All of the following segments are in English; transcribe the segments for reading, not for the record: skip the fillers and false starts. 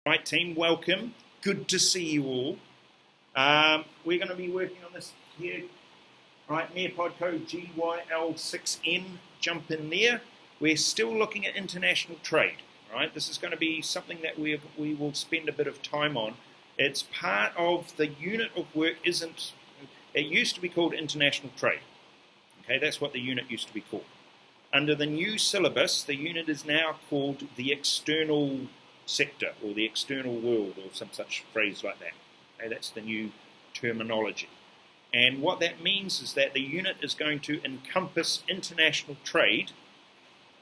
Right, team, welcome. Good to see you all. We're going to be working on this here. Right, Nearpod code GYL6N. Jump in there. We're still looking at international trade. Right, this is going to be something that we will spend a bit of time on. It's part of the unit of work. It used to be called international trade. Okay, that's what the unit used to be called. Under the new syllabus, the unit is now called the external sector or the external world or some such phrase like that. Okay, that's the new terminology. And what that means is that the unit is going to encompass international trade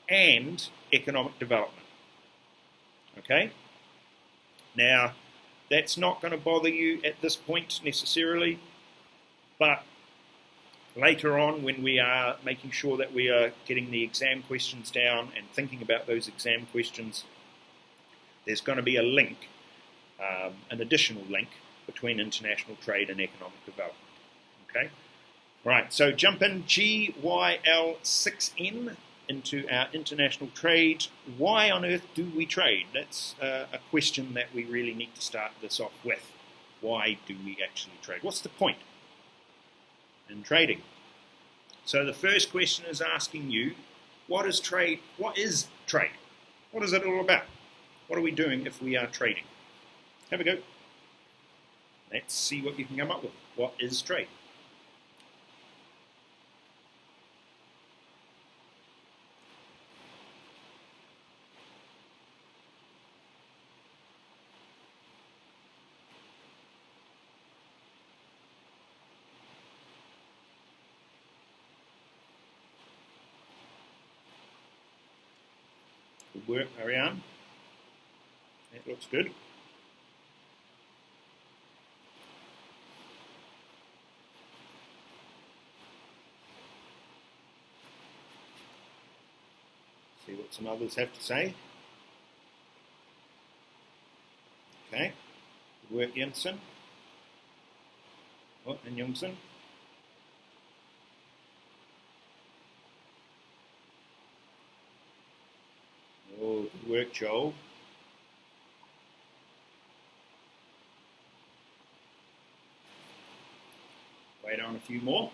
and economic development. Okay? Now, that's not going to bother you at this point necessarily, but later on when we are making sure that we are getting the exam questions down and thinking about those exam questions, there's going to be a link, an additional link between international trade and economic development. Okay? Right, so jump in GYL6N into our international trade. Why on earth do we trade? That's a question that we really need to start this off with. Why do we actually trade? What's the point in trading? So the first question is asking you, what is trade? What is trade? What is it all about? What are we doing if we are trading? Have a go. Let's see what you can come up with. What is trade? Good work, Ariane. That looks good. See what some others have to say. Okay. Good work, Jensen. Oh, and Jungsen. Oh, good work, Joel. Wait on a few more.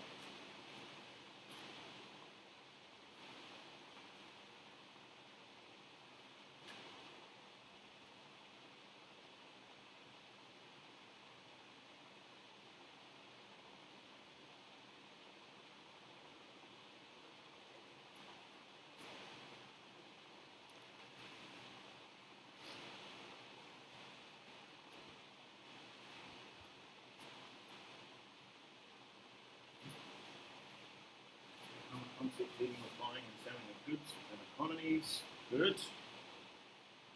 Concept dealing with buying and selling of goods and economies. Good.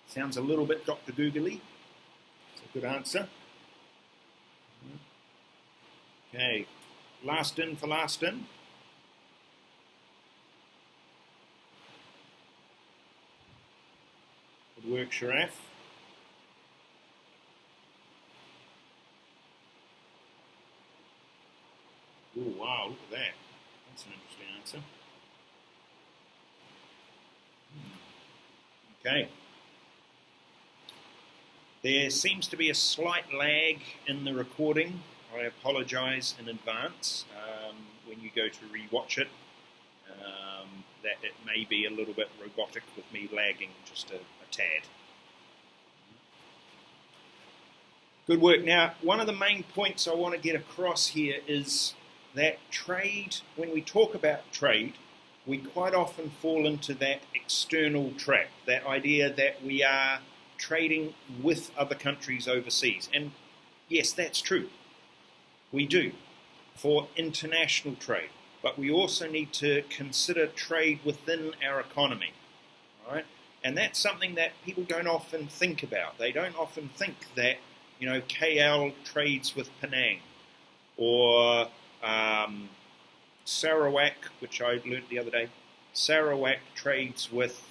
Sounds a little bit Dr. Googly. It's a good answer. Okay. Last in for last in. Good work, Sharaf. Oh, wow, look at that. That's an interesting answer. Okay. There seems to be a slight lag in the recording. I apologise in advance when you go to re-watch it. That it may be a little bit robotic with me lagging just a tad. Good work. Now, one of the main points I want to get across here is that trade, when we talk about trade, we quite often fall into that external trap, that idea that we are trading with other countries overseas. And yes, that's true. We do for international trade, but we also need to consider trade within our economy, right? And that's something that people don't often think about. They don't often think that, KL trades with Penang, or Sarawak, which I learnt the other day, Sarawak trades with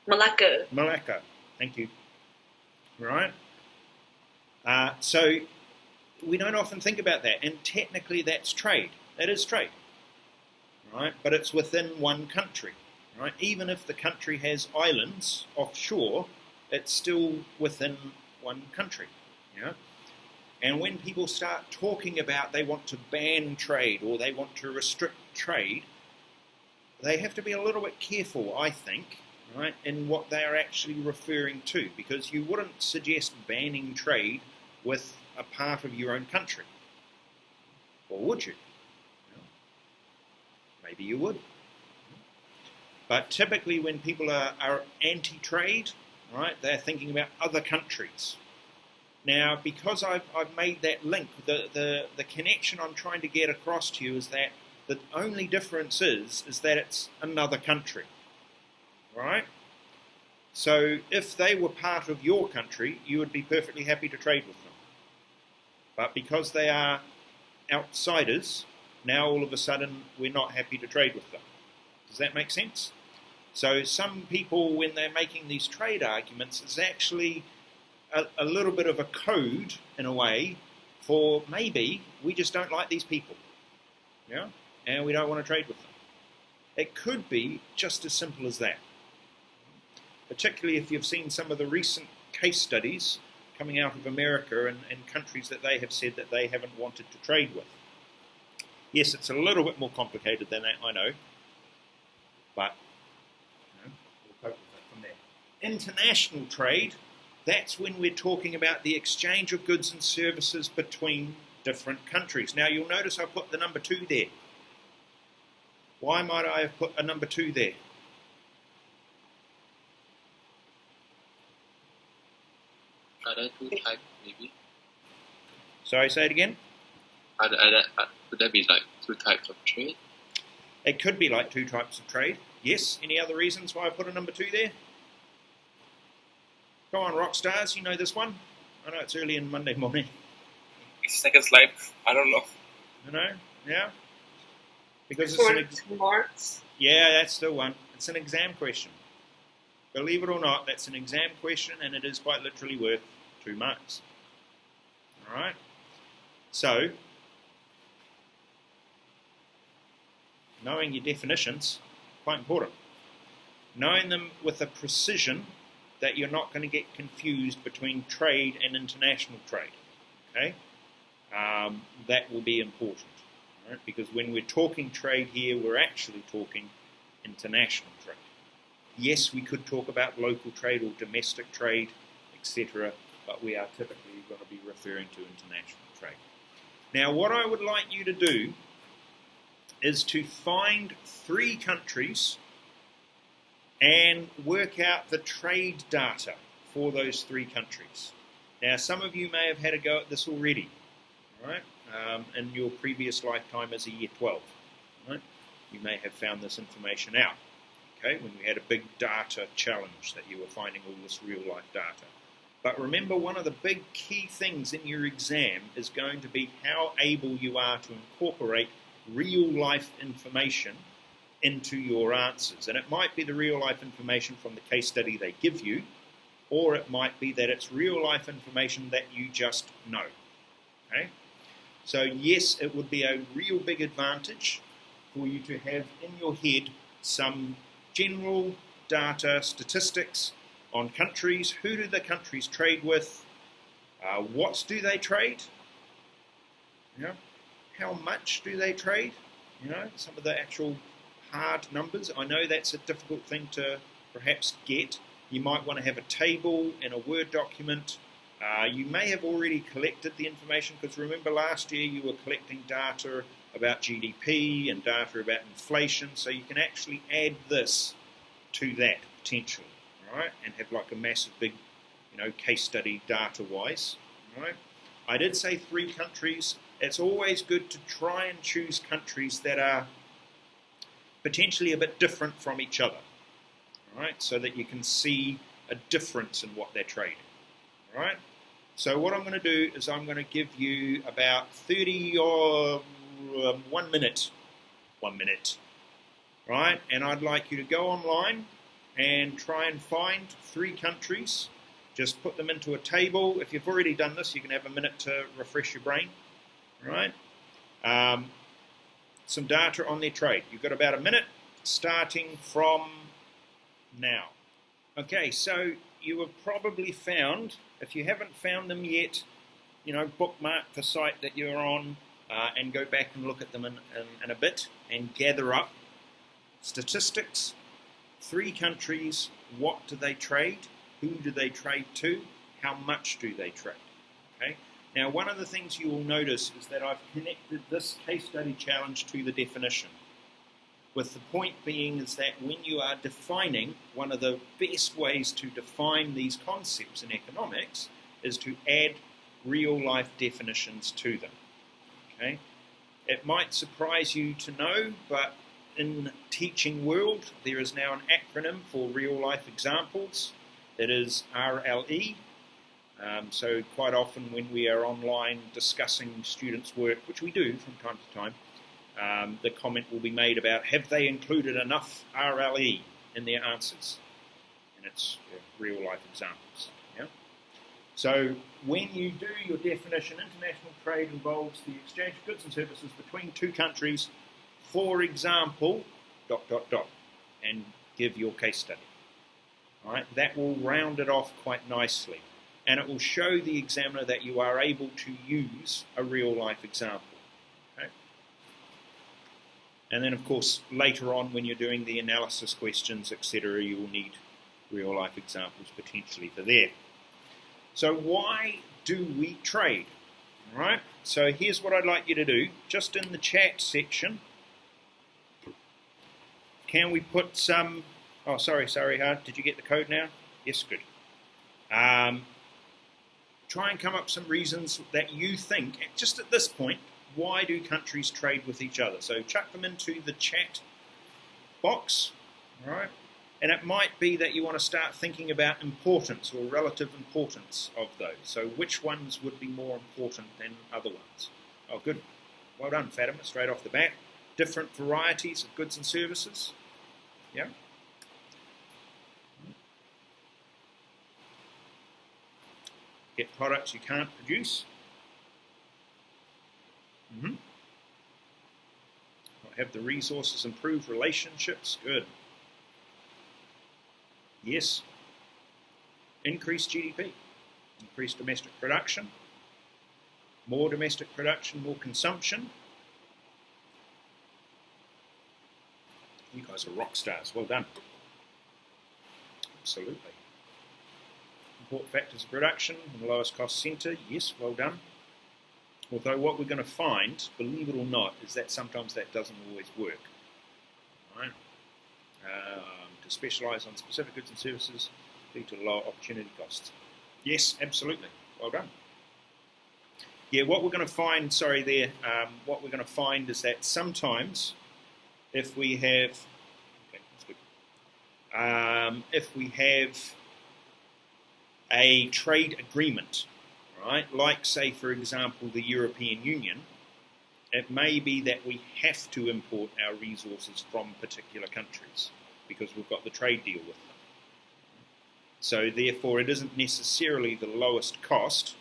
Malacca. Thank you. Right? So we don't often think about that, and technically that's trade. That is trade. Right? But it's within one country. right? Even if the country has islands offshore, it's still within one country, you know? And when people start talking about they want to ban trade or they want to restrict trade, they have to be a little bit careful, I think, right, in what they are actually referring to, because you wouldn't suggest banning trade with a part of your own country. Or would you? Maybe you would. But typically when people are anti-trade, right, they're thinking about other countries. Now, because I've made that link, the connection I'm trying to get across to you is that the only difference is that it's another country, right? So if they were part of your country, you would be perfectly happy to trade with them. But because they are outsiders, now all of a sudden we're not happy to trade with them. Does that make sense? So some people, when they're making these trade arguments, is actually a little bit of a code, in a way, for maybe we just don't like these people, yeah, and we don't want to trade with them. It could be just as simple as that. Particularly if you've seen some of the recent case studies coming out of America and countries that they have said that they haven't wanted to trade with. Yes, it's a little bit more complicated than that, I know, but we'll cope with that from there. International trade, that's when we're talking about the exchange of goods and services between different countries. Now, you'll notice I put the number 2 there. Why might I have put a number 2 there? Are there two types, maybe? Sorry, say it again? Would there be like two types of trade? It could be like 2 types of trade. Yes. Any other reasons why I put a number 2 there? Go on, rock stars. You know this one? I know it's early in Monday morning. Second slide. I don't know. You know? Yeah? Because it's marks. Yeah, that's the one. It's an exam question. Believe it or not, that's an exam question, and it is quite literally worth 2 marks. All right? So, knowing your definitions, quite important. Knowing them with a precision that you're not going to get confused between trade and international trade. Okay? That will be important. Right? Because when we're talking trade here, we're actually talking international trade. Yes, we could talk about local trade or domestic trade, etc., but we are typically going to be referring to international trade. Now, what I would like you to do is to find 3 countries and work out the trade data for those 3 countries. Now, some of you may have had a go at this already, right? In your previous lifetime as a Year 12, right? You may have found this information out, okay, when we had a big data challenge that you were finding all this real-life data. But remember, one of the big key things in your exam is going to be how able you are to incorporate real-life information into your answers. And it might be the real-life information from the case study they give you, or it might be that it's real-life information that you just know. Okay? So yes, it would be a real big advantage for you to have in your head some general data, statistics on countries. Who do the countries trade with? What do they trade? You know, how much do they trade? You know, some of the actual hard numbers. I know that's a difficult thing to perhaps get. You might want to have a table in a Word document. You may have already collected the information, because remember last year you were collecting data about GDP and data about inflation, so you can actually add this to that potentially, right? And have like a massive big, case study data-wise, right? I did say 3 countries. It's always good to try and choose countries that are potentially a bit different from each other, right? So that you can see a difference in what they're trading, right? So what I'm going to do is I'm going to give you about 30 or 1 minute, right? And I'd like you to go online and try and find 3 countries. Just put them into a table. If you've already done this, you can have a minute to refresh your brain, right? Some data on their trade. You've got about a minute. starting from now. Okay, so you have probably found, if you haven't found them yet, bookmark the site that you're on and go back and look at them in a bit and gather up statistics, 3 countries, what do they trade, who do they trade to, how much do they trade. Okay. Now, one of the things you will notice is that I've connected this case study challenge to the definition, with the point being is that when you are defining, one of the best ways to define these concepts in economics is to add real-life definitions to them. Okay? It might surprise you to know, but in the teaching world, there is now an acronym for real-life examples. It is RLE. So quite often when we are online discussing students' work, which we do from time to time, the comment will be made about, have they included enough RLE in their answers? And it's real-life examples. Yeah? So when you do your definition, international trade involves the exchange of goods and services between 2 countries, for example, ... and give your case study. All right? That will round it off quite nicely. And it will show the examiner that you are able to use a real-life example. Okay? And then, of course, later on when you're doing the analysis questions, etc., you will need real-life examples potentially for there. So why do we trade? All right? So here's what I'd like you to do. Just in the chat section, can we put some... Oh, sorry, Hard. Did you get the code now? Yes, good. Try and come up with some reasons that you think, just at this point, why do countries trade with each other? So chuck them into the chat box, all right? And it might be that you want to start thinking about importance or relative importance of those. So which ones would be more important than other ones? Oh, good. Well done, Fatima, straight off the bat. Different varieties of goods and services. Yeah? Get products you can't produce. Not have the resources improve relationships. Good. Yes. Increase GDP. Increase domestic production. More domestic production, more consumption. You guys are rock stars. Well done. Absolutely. Import factors of production and the lowest cost centre. Yes, well done. Although what we're going to find, believe it or not, is that sometimes that doesn't always work. Right? To specialise on specific goods and services lead to lower opportunity costs. Yes, absolutely. Well done. Yeah, what we're going to find, what we're going to find is that sometimes if we have, okay, that's good. If we have a trade agreement, right, like say for example the European Union, it may be that we have to import our resources from particular countries because we've got the trade deal with them. So therefore it isn't necessarily the lowest cost,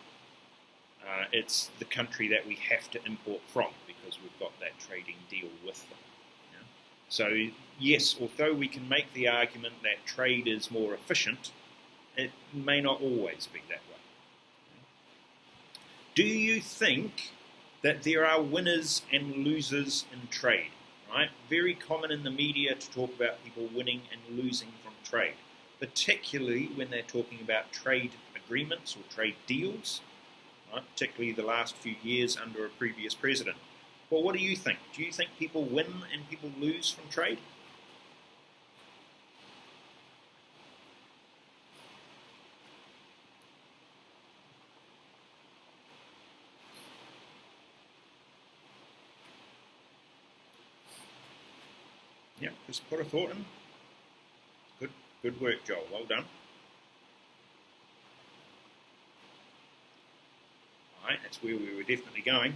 it's the country that we have to import from because we've got that trading deal with them. Yeah? So yes, although we can make the argument that trade is more efficient, it may not always be that way. Do you think that there are winners and losers in trade? Right? Very common in the media to talk about people winning and losing from trade, particularly when they're talking about trade agreements or trade deals, right? Particularly the last few years under a previous president. Well, what do you think? Do you think people win and people lose from trade? Yeah, just put a thought in. Good work, Joel. Well done. All right, that's where we were definitely going.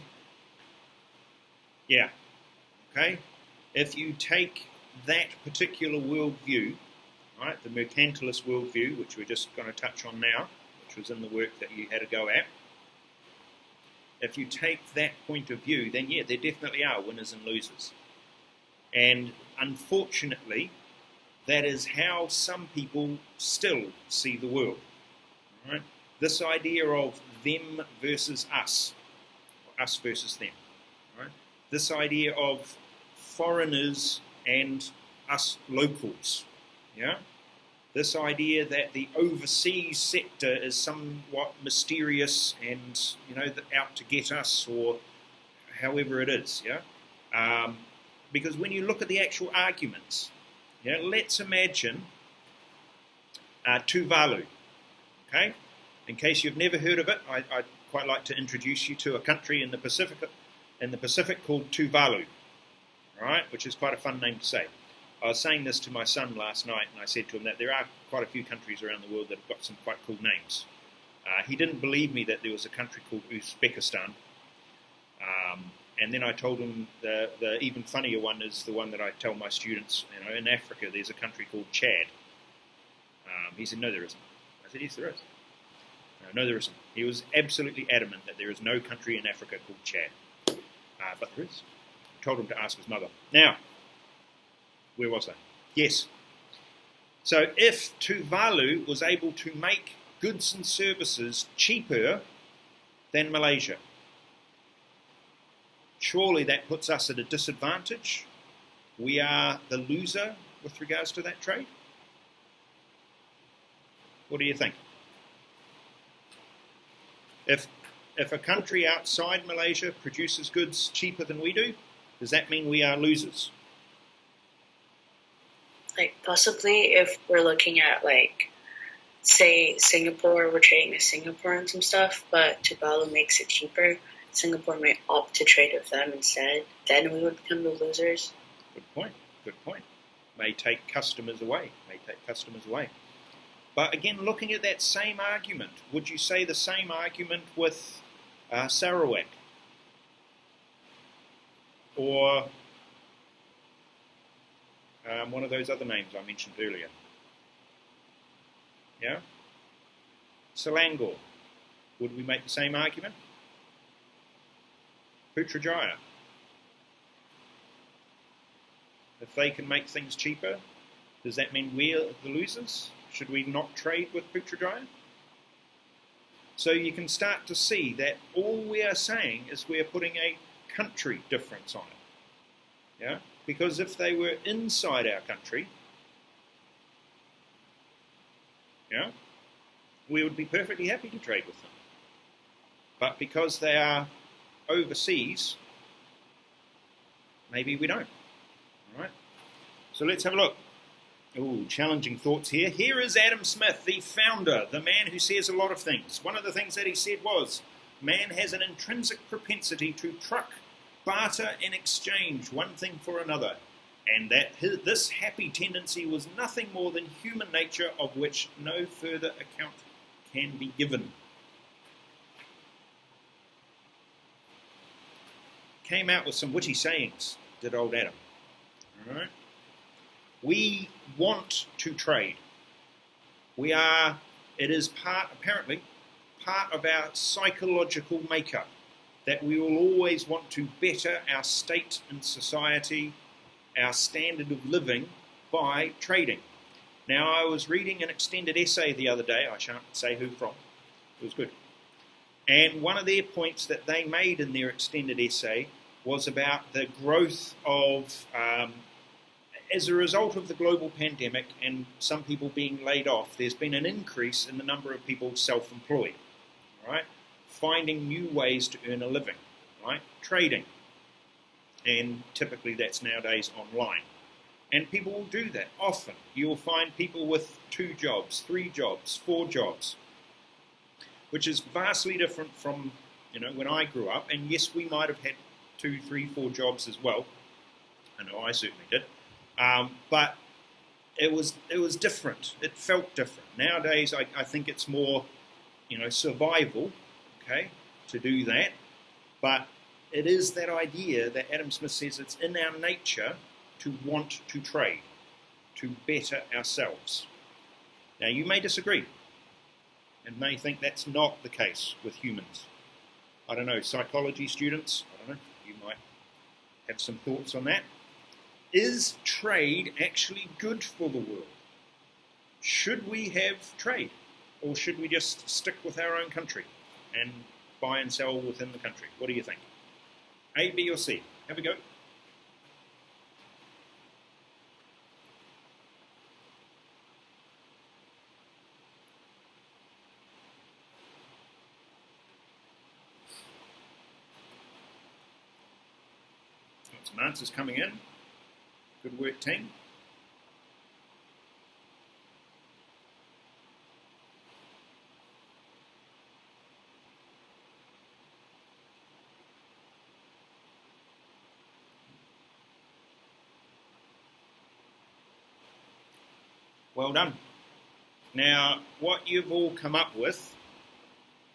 Yeah. Okay. If you take that particular worldview, right, the Mercantilist Worldview, which we're just going to touch on now, which was in the work that you had a go at. If you take that point of view, then yeah, there definitely are winners and losers. And unfortunately, that is how some people still see the world. Right? This idea of them versus us, or us versus them. Right? This idea of foreigners and us locals. Yeah? This idea that the overseas sector is somewhat mysterious and, out to get us, or however it is. Yeah? Because when you look at the actual arguments, let's imagine Tuvalu. Okay, in case you've never heard of it, I'd quite like to introduce you to a country in the Pacific called Tuvalu. All right, which is quite a fun name to say. I was saying this to my son last night, and I said to him that there are quite a few countries around the world that have got some quite cool names. He didn't believe me that there was a country called Uzbekistan. And then I told him the even funnier one is the one that I tell my students. In Africa, there's a country called Chad. He said, no, there isn't. I said, yes, there is. No, there isn't. He was absolutely adamant that there is no country in Africa called Chad. But there is. I told him to ask his mother. Now, where was I? Yes. So if Tuvalu was able to make goods and services cheaper than Malaysia, surely that puts us at a disadvantage. We are the loser with regards to that trade. What do you think? If a country outside Malaysia produces goods cheaper than we do, does that mean we are losers? Like, possibly if we're looking at, say, Singapore, we're trading with Singapore and some stuff, but Tuvalu makes it cheaper, Singapore may opt to trade with them instead. Then we would become the losers. Good point. May take customers away. But again, looking at that same argument, would you say the same argument with Sarawak? Or one of those other names I mentioned earlier? Yeah? Selangor. Would we make the same argument? Putrajaya. If they can make things cheaper, does that mean we're the losers? Should we not trade with Putrajaya? So you can start to see that all we are saying is we are putting a country difference on it. Yeah? Because if they were inside our country, we would be perfectly happy to trade with them. But because they are overseas, maybe we don't. All right. So let's have a look. Ooh, challenging thoughts here. Here is Adam Smith, the founder, the man who says a lot of things. One of the things that he said was, man has an intrinsic propensity to truck, barter and exchange one thing for another, and that this happy tendency was nothing more than human nature, of which no further account can be given. Came out with some witty sayings, did old Adam. All right. We want to trade. It is apparently part of our psychological makeup that we will always want to better our state in society, our standard of living, by trading. Now, I was reading an extended essay the other day. I shan't say who from. It was good. And one of their points that they made in their extended essay was about the growth of, as a result of the global pandemic and some people being laid off, there's been an increase in the number of people self-employed, right? Finding new ways to earn a living, right? Trading. And typically that's nowadays online. And people will do that often. You'll find people with 2 jobs, 3 jobs, 4 jobs, which is vastly different from, when I grew up. And yes, we might have had 2, 3, 4 jobs as well. I know I certainly did. But it was different. It felt different. Nowadays, I think it's more, survival, okay, to do that. But it is that idea that Adam Smith says it's in our nature to want to trade, to better ourselves. Now, you may disagree and may think that's not the case with humans. I don't know, psychology students, I don't know, you might have some thoughts on that. is trade actually good for the world? Should we have trade? Or should we just stick with our own country and buy and sell within the country? What do you think? A, B, or C? Have a go. Some answers coming in. Good work, team. Well done. Now, what you've all come up with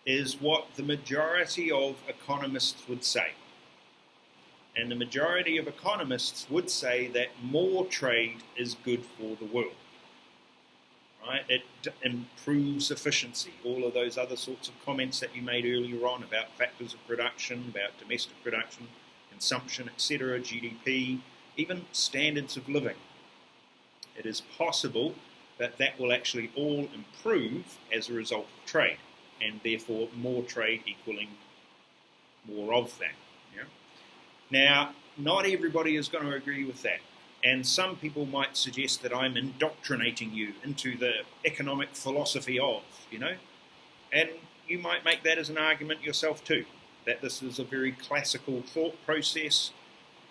is what the majority of economists would say. And the majority of economists would say that more trade is good for the world. Right? It improves efficiency. All of those other sorts of comments that you made earlier on about factors of production, about domestic production, consumption, etc., GDP, even standards of living. It is possible that that will actually all improve as a result of trade, and therefore more trade equaling more of that. Yeah? Now, not everybody is going to agree with that, and some people might suggest that I'm indoctrinating you into the economic philosophy of, and you might make that as an argument yourself too, that this is a very classical thought process,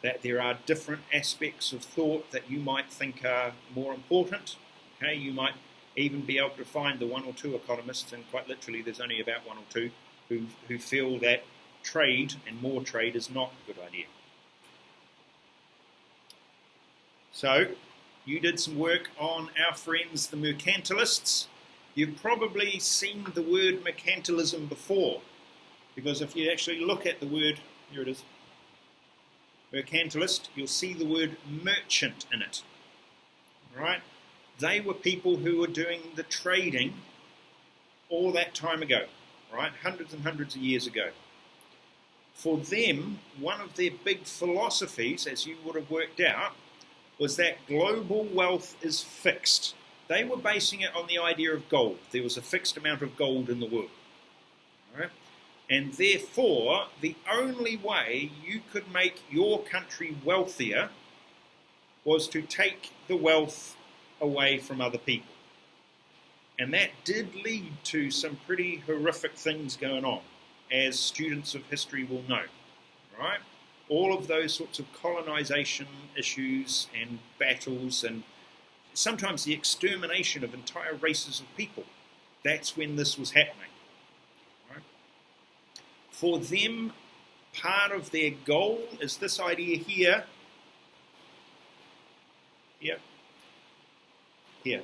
that there are different aspects of thought that you might think are more important. Okay, you might even be able to find the one or two economists, and quite literally there's only about one or two, who feel that trade and more trade is not a good idea. So, you did some work on our friends the Mercantilists. You've probably seen the word mercantilism before, because if you actually look at the word, here it is, mercantilist, you'll see the word merchant in it. Right? They were people who were doing the trading all that time ago, right? Hundreds and hundreds of years ago. For them, one of their big philosophies, as you would have worked out, was that global wealth is fixed. They were basing it on the idea of gold. There was a fixed amount of gold in the world. Right? And therefore, the only way you could make your country wealthier was to take the wealth away from other people. And that did lead to some pretty horrific things going on, as students of history will know. Right? All of those sorts of colonization issues and battles, and sometimes the extermination of entire races of people. That's when this was happening. Right? For them, part of their goal is this idea here. Here.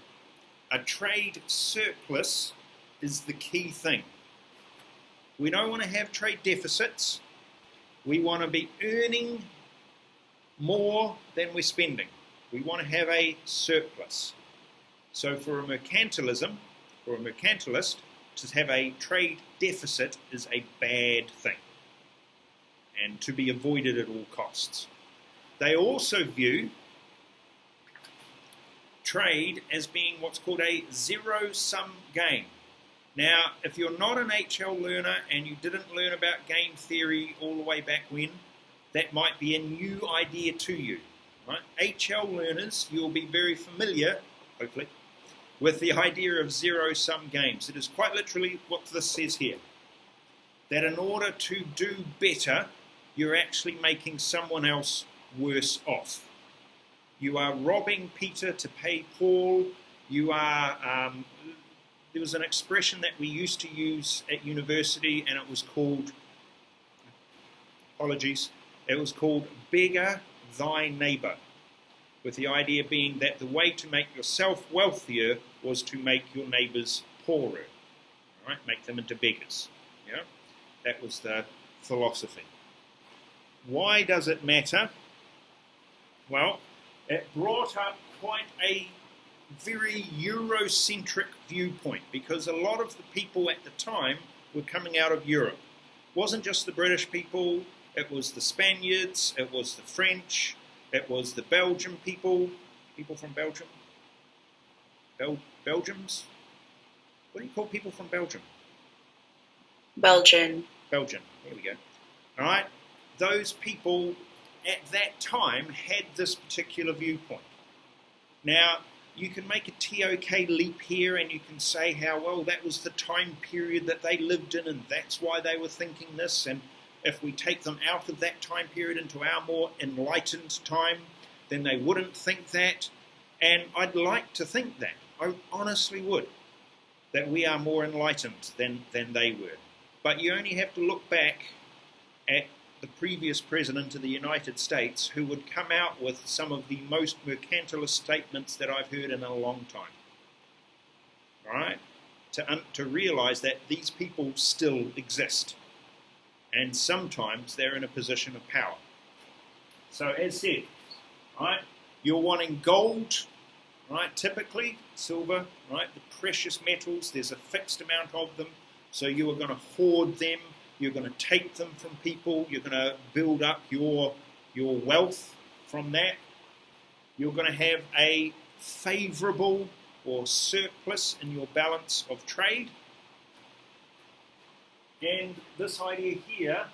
A trade surplus is the key thing. We don't want to have trade deficits. We want to be earning more than we're spending. We want to have a surplus. So for a mercantilism, or a mercantilist, to have a trade deficit is a bad thing, and to be avoided at all costs. They also view trade as being what's called a zero-sum game. Now, if you're not an HL learner and you didn't learn about game theory all the way back when, that might be a new idea to you. Right? HL learners, you'll be very familiar, hopefully, with the idea of zero-sum games. It is quite literally what this says here. That in order to do better, you're actually making someone else worse off. You are robbing Peter to pay Paul. You are... there was an expression that we used to use at university, and it was called... Apologies. It was called beggar thy neighbour, with the idea being that the way to make yourself wealthier was to make your neighbours poorer, right? Make them into beggars. Yeah, that was the philosophy. Why does it matter? Well, it brought up quite a very Eurocentric viewpoint, because a lot of the people at the time were coming out of Europe. It wasn't just the British people. It was the Spaniards, it was the French, It was the Belgian people from Belgium. Belgians? What do you call people from Belgium? Belgian. Belgian, there we go. All right, those people at that time had this particular viewpoint. Now, you can make a TOK leap here and you can say how, well, that was the time period that they lived in and that's why they were thinking this, and if we take them out of that time period into our more enlightened time, then they wouldn't think that. And I'd like to think that. I honestly would. That we are more enlightened than they were. But you only have to look back at the previous president of the United States, who would come out with some of the most mercantilist statements that I've heard in a long time. All right? To realize that these people still exist. And sometimes they're in a position of power. So as said, right, you're wanting gold, right, typically, silver, right, the precious metals, there's a fixed amount of them, so you are going to hoard them, you're going to take them from people, you're going to build up your wealth from that. You're going to have a favourable or surplus in your balance of trade. And this idea here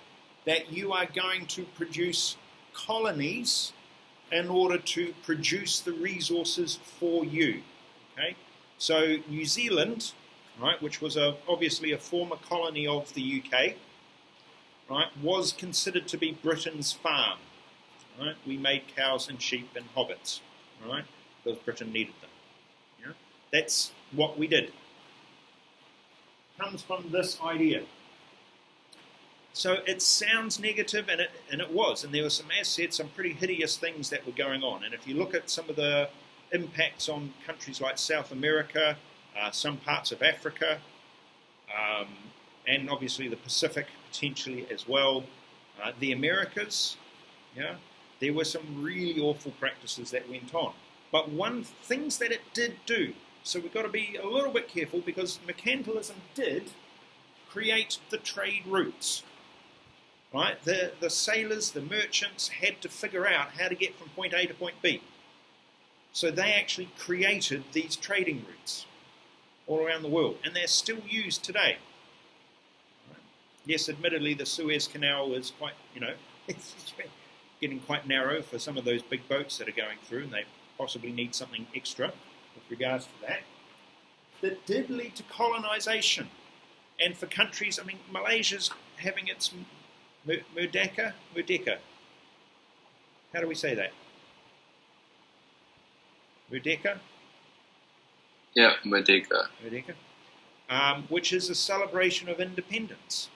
that you are going to produce colonies in order to produce the resources for you. Okay, so New Zealand, right, which was obviously a former colony of the UK, right, was considered to be Britain's farm. Right, we made cows and sheep and hobbits, right, because Britain needed them. Yeah? That's what we did. Comes from this idea. So it sounds negative, and it was, and there were some, as said, some pretty hideous things that were going on. And if you look at some of the impacts on countries like South America, some parts of Africa, and obviously the Pacific potentially as well, the Americas, yeah, there were some really awful practices that went on. But things that it did do, so we've got to be a little bit careful, because mercantilism did create the trade routes. Right, the sailors, the merchants had to figure out how to get from point A to point B. So they actually created these trading routes all around the world, and they're still used today. Right? Yes, admittedly, the Suez Canal is quite, it's getting quite narrow for some of those big boats that are going through, and they possibly need something extra with regards to that. That did lead to colonization, and for countries, Malaysia's having its Merdeka? How do we say that? Merdeka? Yeah, Merdeka. Which is a celebration of independence,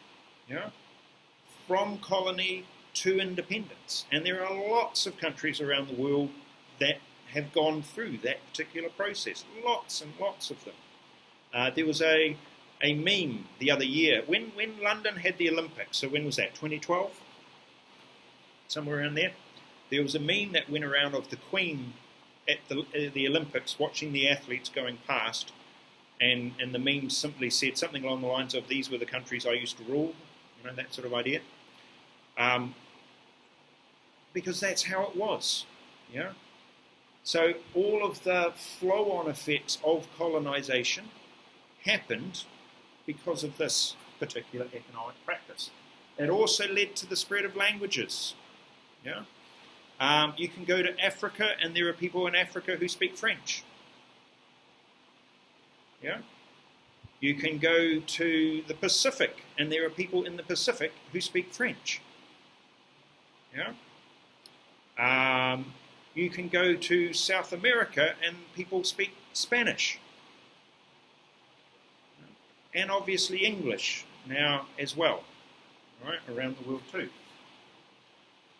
from colony to independence. And there are lots of countries around the world that have gone through that particular process. Lots and lots of them. There was a meme the other year when London had the Olympics. So when was that? 2012? Somewhere around there. There was a meme that went around of the Queen at the Olympics watching the athletes going past, and the meme simply said something along the lines of, "These were the countries I used to rule," that sort of idea. Because that's how it was. Yeah. So all of the flow-on effects of colonization happened because of this particular economic practice. It also led to the spread of languages. Yeah, you can go to Africa, and there are people in Africa who speak French. Yeah, you can go to the Pacific, and there are people in the Pacific who speak French. Yeah, you can go to South America, and people speak Spanish. And obviously English now as well, right, around the world too.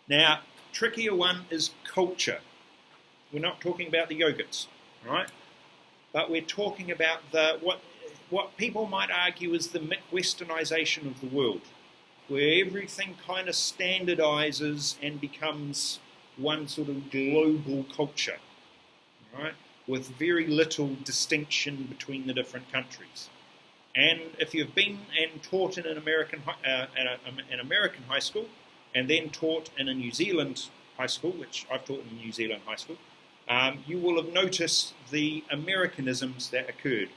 Now, trickier one is culture. We're not talking about the yogurts, right? But we're talking about what people might argue is the westernization of the world, where everything kind of standardizes and becomes one sort of global culture, right, with very little distinction between the different countries. And if you've been and taught in an American high school, and then taught in a New Zealand high school, which I've taught in New Zealand high school, you will have noticed the Americanisms that occurred.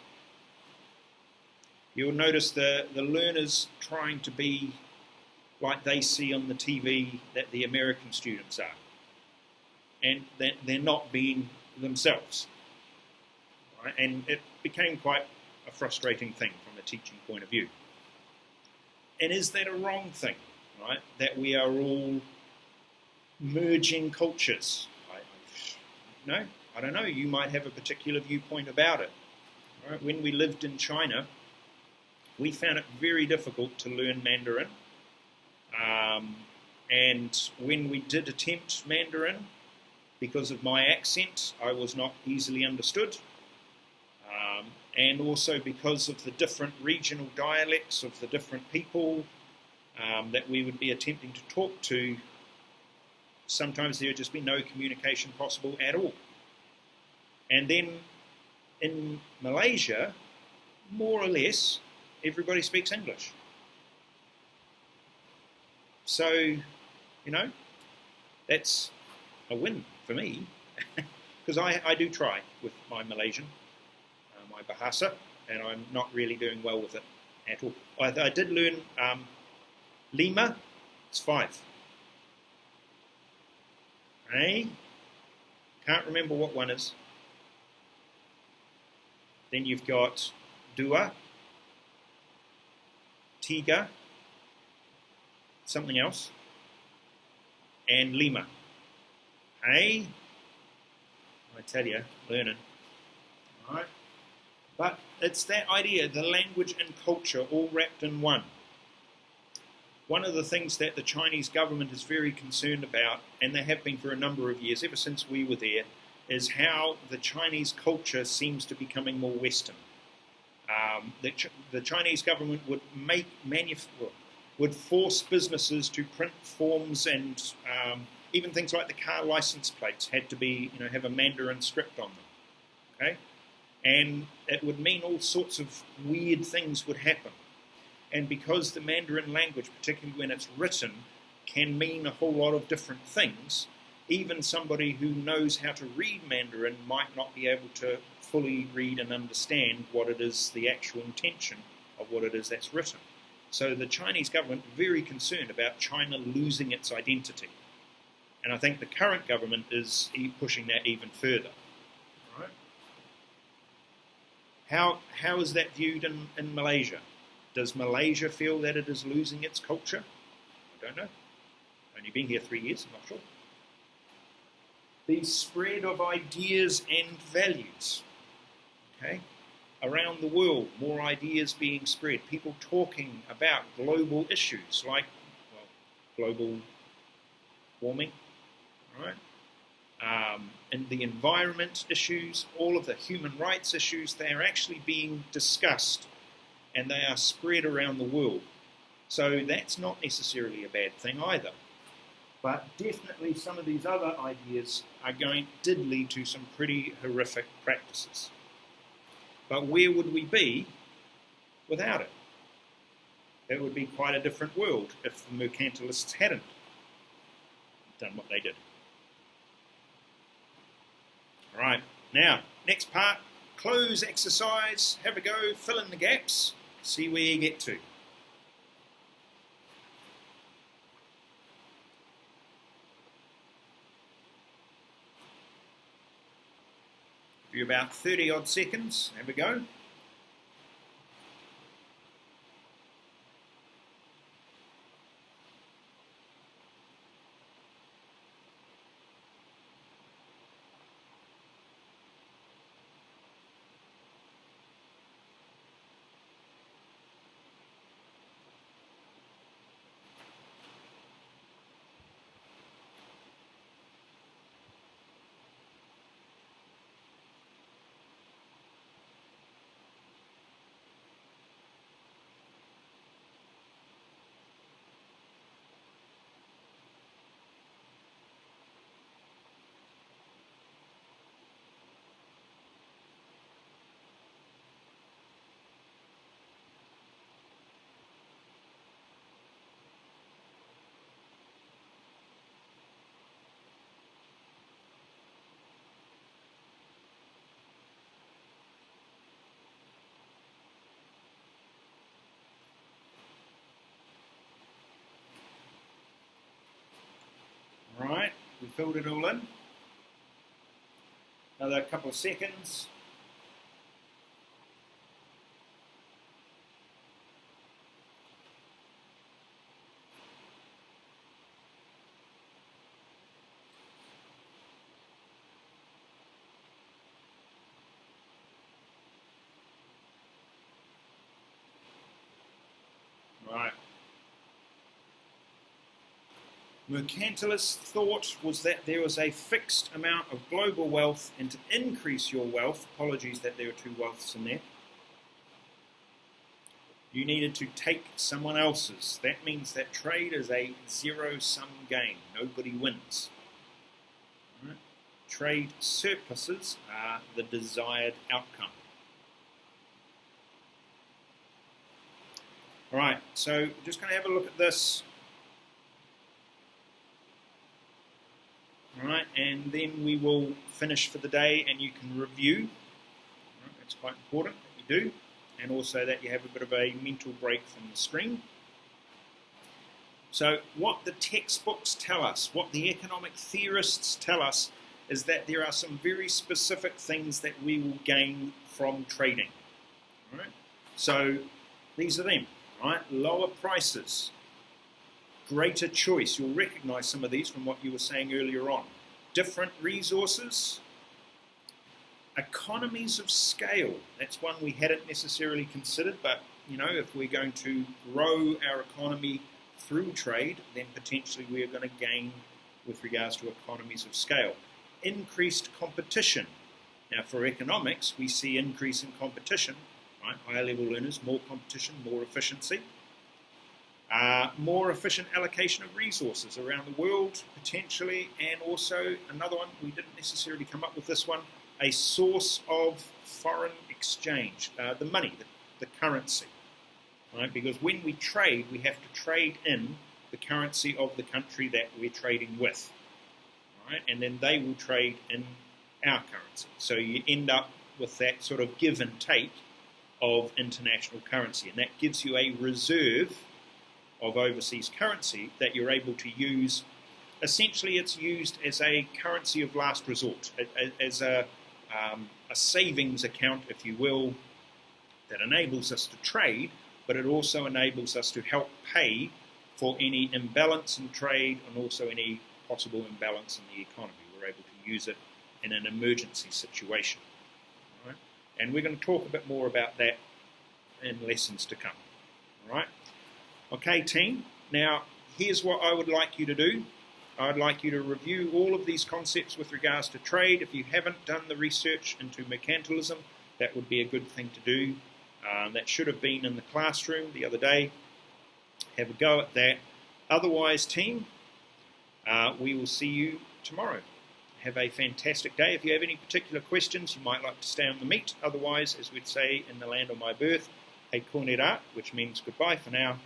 You'll notice the learners trying to be like they see on the TV that the American students are, and that they're not being themselves. Right? And it became quite a frustrating thing from a teaching point of view. And is that a wrong thing, right? That we are all merging cultures? I don't know. You might have a particular viewpoint about it. Right? When we lived in China, we found it very difficult to learn Mandarin. And when we did attempt Mandarin, because of my accent, I was not easily understood. And also because of the different regional dialects of the different people that we would be attempting to talk to, sometimes there would just be no communication possible at all. And then in Malaysia, more or less, everybody speaks English. So, that's a win for me, because I do try with my Malaysian, my Bahasa, and I'm not really doing well with it at all. I did learn lima, it's 5. Hey? Can't remember what one is. Then you've got dua, tiga, something else, and lima. Hey? I tell you, learning. All right? But it's that idea, the language and culture all wrapped in one. One of the things that the Chinese government is very concerned about, and they have been for a number of years, ever since we were there, is how the Chinese culture seems to be becoming more Western. The Chinese government would force businesses to print forms, and even things like the car license plates had to be, have a Mandarin script on them. Okay, and it would mean all sorts of weird things would happen. And because the Mandarin language, particularly when it's written, can mean a whole lot of different things, even somebody who knows how to read Mandarin might not be able to fully read and understand what it is, the actual intention of what it is that's written. So the Chinese government is very concerned about China losing its identity. And I think the current government is pushing that even further. Right? How is that viewed in Malaysia? Does Malaysia feel that it is losing its culture? I don't know. Only been here 3 years, I'm not sure. The spread of ideas and values. Okay? Around the world, more ideas being spread. People talking about global issues like global warming, right? And the environment issues, all of the human rights issues, they are actually being discussed, and they are spread around the world. So that's not necessarily a bad thing either. But definitely some of these other ideas did lead to some pretty horrific practices. But where would we be without it? It would be quite a different world if the mercantilists hadn't done what they did. All right, now, next part, close exercise, have a go, fill in the gaps, see where you get to. Give you about 30 odd seconds, have a go. filled it all in. Another couple of seconds. Right. Mercantilist thought was that there was a fixed amount of global wealth, and to increase your wealth, apologies that there are two wealths in there, you needed to take someone else's. That means that trade is a zero-sum game. Nobody wins. Right. Trade surpluses are the desired outcome. All right, so just going to have a look at this. All right, and then we will finish for the day and you can review. All right, that's quite important that you do, and also that you have a bit of a mental break from the screen. So what the textbooks tell us, what the economic theorists tell us, is that there are some very specific things that we will gain from trading. All right, so these are them. Right, lower prices, greater choice. You'll recognize some of these from what you were saying earlier on. Different resources, economies of scale. That's one we hadn't necessarily considered, but you know, if we're going to grow our economy through trade, then potentially we're going to gain with regards to economies of scale. Increased competition. Now, for economics, we see increase in competition. Right? Higher level learners, more competition, more efficiency, more efficient allocation of resources around the world, potentially, and also another one, we didn't necessarily come up with this one, a source of foreign exchange, the money, the currency. Right? Because when we trade, we have to trade in the currency of the country that we're trading with. Right? And then they will trade in our currency. So you end up with that sort of give and take of international currency, and that gives you a reserve of overseas currency that you're able to use. Essentially, it's used as a currency of last resort, as a savings account, if you will, that enables us to trade, but it also enables us to help pay for any imbalance in trade and also any possible imbalance in the economy. We're able to use it in an emergency situation. Right? And we're going to talk a bit more about that in lessons to come. All right? Okay, team. Now, here's what I would like you to do. I'd like you to review all of these concepts with regards to trade. If you haven't done the research into mercantilism, that would be a good thing to do. That should have been in the classroom the other day. Have a go at that. Otherwise, team, we will see you tomorrow. Have a fantastic day. If you have any particular questions, you might like to stay on the meet. Otherwise, as we'd say in the land of my birth, he kōnera, which means goodbye for now.